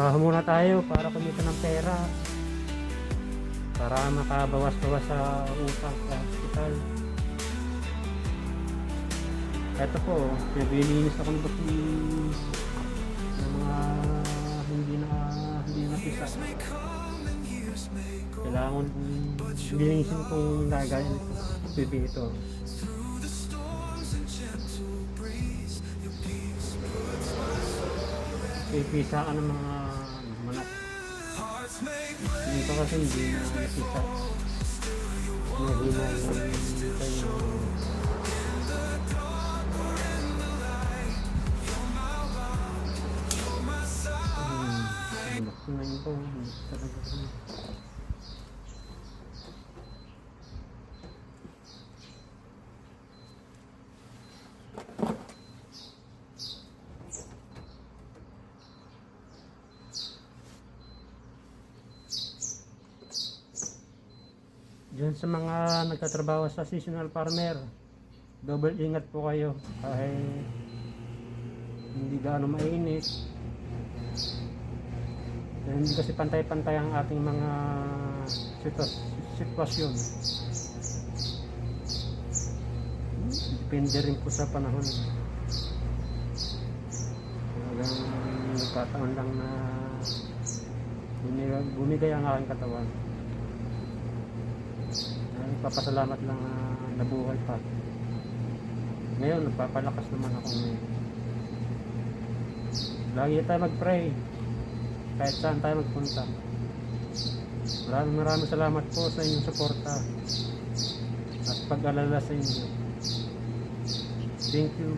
Trabaho muna tayo para kumita ng pera. Para makabawas-bawas sa utang sa hospital. Ito po, naglilinis ako ng mga hindi na pisa. Kailangan linisin kung lagayan ito. Pipisa ka ng mga manok. Dito kasi hindi na napisa. Mahina lang tayo. Nakunan ko. Talaga ko. Diyan sa mga nagtatrabaho sa seasonal farmer, double ingat po kayo kahit hindi gaano mainit. Hindi kasi pantay-pantay ang ating mga sitwasyon. Depende rin po sa panahon. Hanggang nagkataon lang na bumigay ang aking katawan. Papasalamat lang na nabuhay pa. Ngayon, nagpapalakas naman ako ngayon. Lagi tayo mag-pray. Kahit saan tayo magpunta. Maraming salamat po sa inyong suporta at pag-alala sa inyo. Thank you.